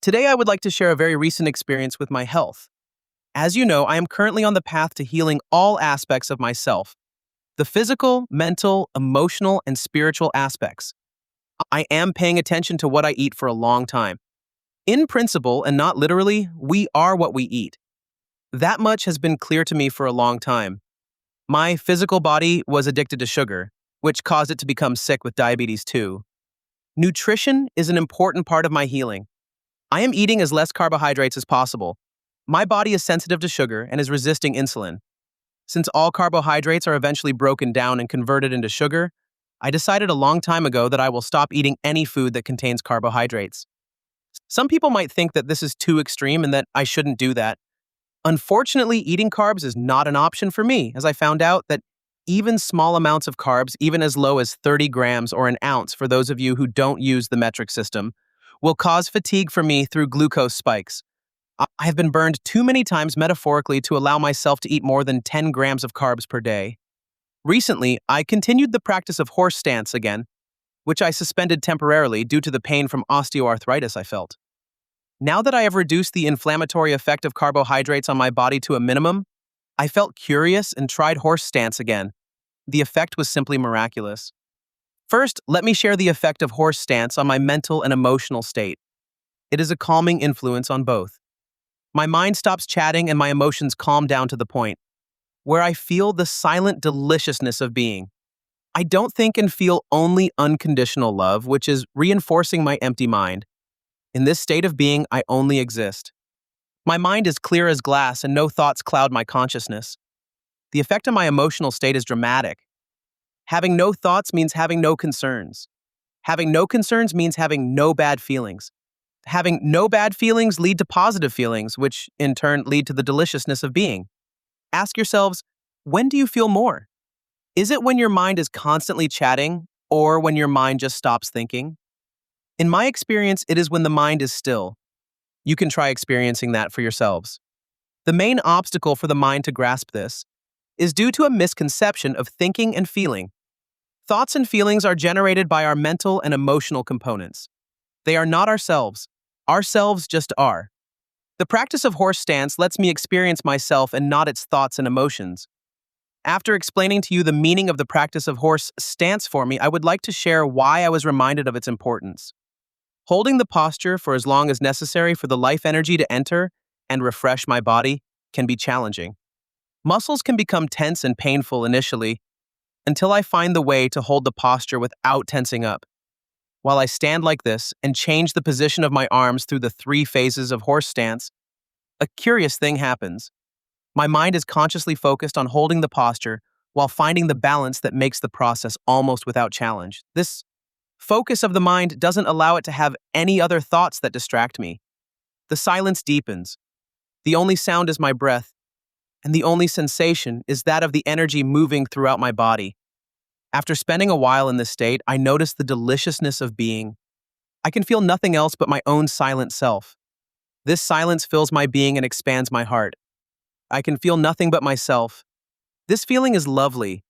Today, I would like to share a very recent experience with my health. As you know, I am currently on the path to healing all aspects of myself: the physical, mental, emotional, and spiritual aspects. I am paying attention to what I eat for a long time. In principle, and not literally, we are what we eat. That much has been clear to me for a long time. My physical body was addicted to sugar, which caused it to become sick with diabetes too. Nutrition is an important part of my healing. I am eating as less carbohydrates as possible. My body is sensitive to sugar and is resisting insulin. Since all carbohydrates are eventually broken down and converted into sugar, I decided a long time ago that I will stop eating any food that contains carbohydrates. Some people might think that this is too extreme and that I shouldn't do that. Unfortunately, eating carbs is not an option for me, as I found out that even small amounts of carbs, even as low as 30 grams or an ounce for those of you who don't use the metric system, will cause fatigue for me through glucose spikes. I have been burned too many times metaphorically to allow myself to eat more than 10 grams of carbs per day. Recently, I continued the practice of horse stance again, which I suspended temporarily due to the pain from osteoarthritis I felt. Now that I have reduced the inflammatory effect of carbohydrates on my body to a minimum, I felt curious and tried horse stance again. The effect was simply miraculous. First, let me share the effect of horse stance on my mental and emotional state. It is a calming influence on both. My mind stops chatting and my emotions calm down to the point where I feel the silent deliciousness of being. I don't think and feel only unconditional love, which is reinforcing my empty mind. In this state of being, I only exist. My mind is clear as glass and no thoughts cloud my consciousness. The effect on my emotional state is dramatic. Having no thoughts means having no concerns. Having no concerns means having no bad feelings. Having no bad feelings lead to positive feelings, which in turn lead to the deliciousness of being. Ask yourselves, when do you feel more? Is it when your mind is constantly chatting, or when your mind just stops thinking? In my experience, it is when the mind is still. You can try experiencing that for yourselves. The main obstacle for the mind to grasp this is due to a misconception of thinking and feeling. Thoughts and feelings are generated by our mental and emotional components. They are not ourselves. Ourselves just are. The practice of horse stance lets me experience myself and not its thoughts and emotions. After explaining to you the meaning of the practice of horse stance for me, I would like to share why I was reminded of its importance. Holding the posture for as long as necessary for the life energy to enter and refresh my body can be challenging. Muscles can become tense and painful initially until I find the way to hold the posture without tensing up. While I stand like this and change the position of my arms through the 3 phases of horse stance, a curious thing happens. My mind is consciously focused on holding the posture while finding the balance that makes the process almost without challenge. This focus of the mind doesn't allow it to have any other thoughts that distract me. The silence deepens. The only sound is my breath, and the only sensation is that of the energy moving throughout my body. After spending a while in this state, I notice the deliciousness of being. I can feel nothing else but my own silent self. This silence fills my being and expands my heart. I can feel nothing but myself. This feeling is lovely.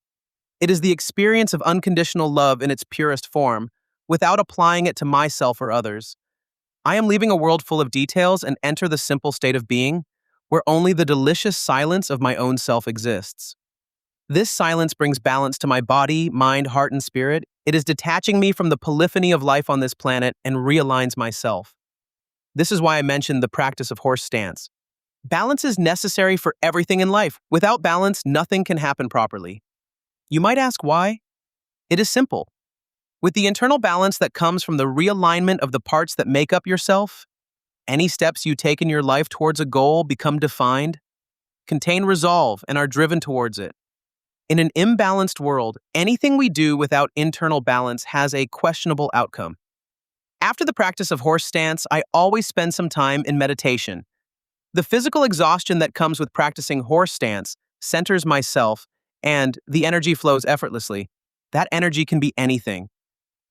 It is the experience of unconditional love in its purest form, without applying it to myself or others. I am leaving a world full of details and enter the simple state of being, where only the delicious silence of my own self exists. This silence brings balance to my body, mind, heart, and spirit. It is detaching me from the polyphony of life on this planet and realigns myself. This is why I mentioned the practice of horse stance. Balance is necessary for everything in life. Without balance, nothing can happen properly. You might ask why? It is simple. With the internal balance that comes from the realignment of the parts that make up yourself, any steps you take in your life towards a goal become defined, contain resolve, and are driven towards it. In an imbalanced world, anything we do without internal balance has a questionable outcome. After the practice of horse stance, I always spend some time in meditation. The physical exhaustion that comes with practicing horse stance centers myself, and the energy flows effortlessly. That energy can be anything: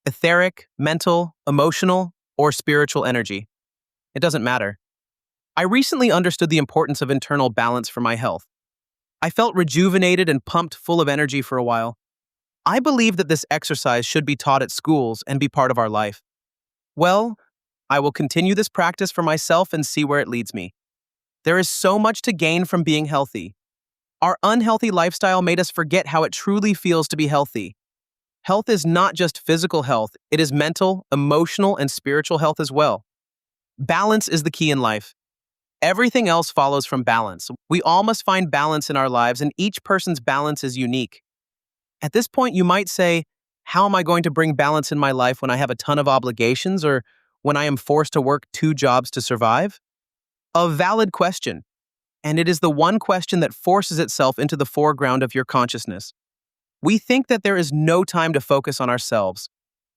etheric, mental, emotional, or spiritual energy. It doesn't matter. I recently understood the importance of internal balance for my health. I felt rejuvenated and pumped full of energy for a while. I believe that this exercise should be taught at schools and be part of our life. Well, I will continue this practice for myself and see where it leads me. There is so much to gain from being healthy. Our unhealthy lifestyle made us forget how it truly feels to be healthy. Health is not just physical health, it is mental, emotional, and spiritual health as well. Balance is the key in life. Everything else follows from balance. We all must find balance in our lives, and each person's balance is unique. At this point, you might say, how am I going to bring balance in my life when I have a ton of obligations or when I am forced to work 2 jobs to survive? A valid question, and it is the one question that forces itself into the foreground of your consciousness. We think that there is no time to focus on ourselves,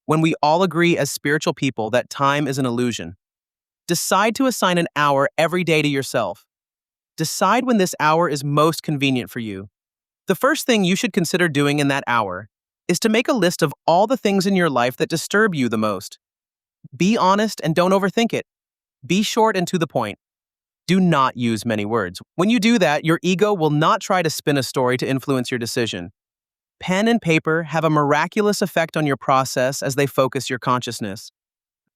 when we all agree as spiritual people that time is an illusion. Decide to assign an hour every day to yourself. Decide when this hour is most convenient for you. The first thing you should consider doing in that hour is to make a list of all the things in your life that disturb you the most. Be honest and don't overthink it. Be short and to the point. Do not use many words. When you do that, your ego will not try to spin a story to influence your decision. Pen and paper have a miraculous effect on your process as they focus your consciousness.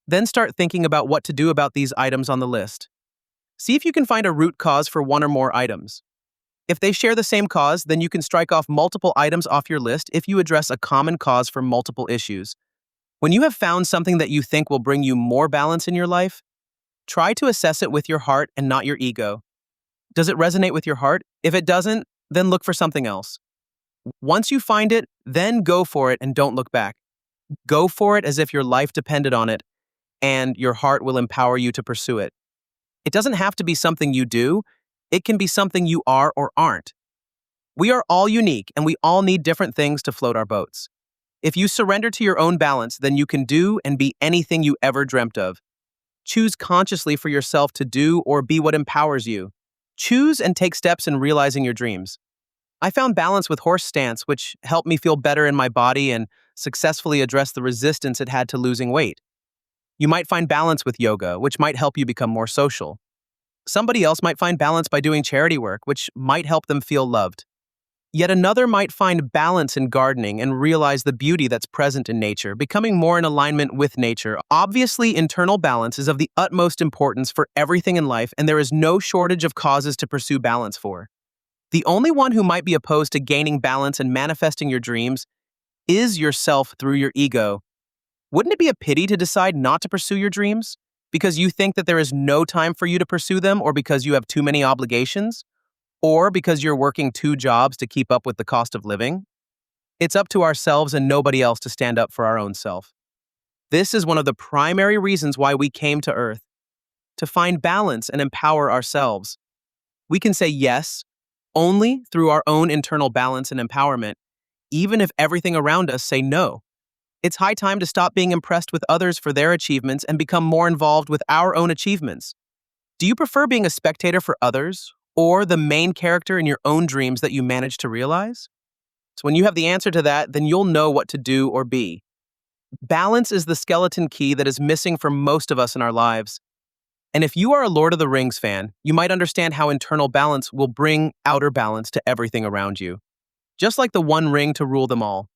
Then start thinking about what to do about these items on the list. See if you can find a root cause for one or more items. If they share the same cause, then you can strike off multiple items off your list if you address a common cause for multiple issues. When you have found something that you think will bring you more balance in your life, try to assess it with your heart and not your ego. Does it resonate with your heart? If it doesn't, then look for something else. Once you find it, then go for it and don't look back. Go for it as if your life depended on it, and your heart will empower you to pursue it. It doesn't have to be something you do, it can be something you are or aren't. We are all unique, and we all need different things to float our boats. If you surrender to your own balance, then you can do and be anything you ever dreamt of. Choose consciously for yourself to do or be what empowers you. Choose and take steps in realizing your dreams. I found balance with horse stance, which helped me feel better in my body and successfully address the resistance it had to losing weight. You might find balance with yoga, which might help you become more social. Somebody else might find balance by doing charity work, which might help them feel loved. Yet another might find balance in gardening and realize the beauty that's present in nature, becoming more in alignment with nature. Obviously, internal balance is of the utmost importance for everything in life, and there is no shortage of causes to pursue balance for. The only one who might be opposed to gaining balance and manifesting your dreams is yourself through your ego. Wouldn't it be a pity to decide not to pursue your dreams because you think that there is no time for you to pursue them, or because you have too many obligations, or because you're working 2 jobs to keep up with the cost of living? It's up to ourselves and nobody else to stand up for our own self. This is one of the primary reasons why we came to Earth, to find balance and empower ourselves. We can say yes only through our own internal balance and empowerment, even if everything around us say no. It's high time to stop being impressed with others for their achievements and become more involved with our own achievements. Do you prefer being a spectator for others, or the main character in your own dreams that you manage to realize? So when you have the answer to that, then you'll know what to do or be. Balance is the skeleton key that is missing for most of us in our lives. And if you are a Lord of the Rings fan, you might understand how internal balance will bring outer balance to everything around you. Just like the One Ring to rule them all,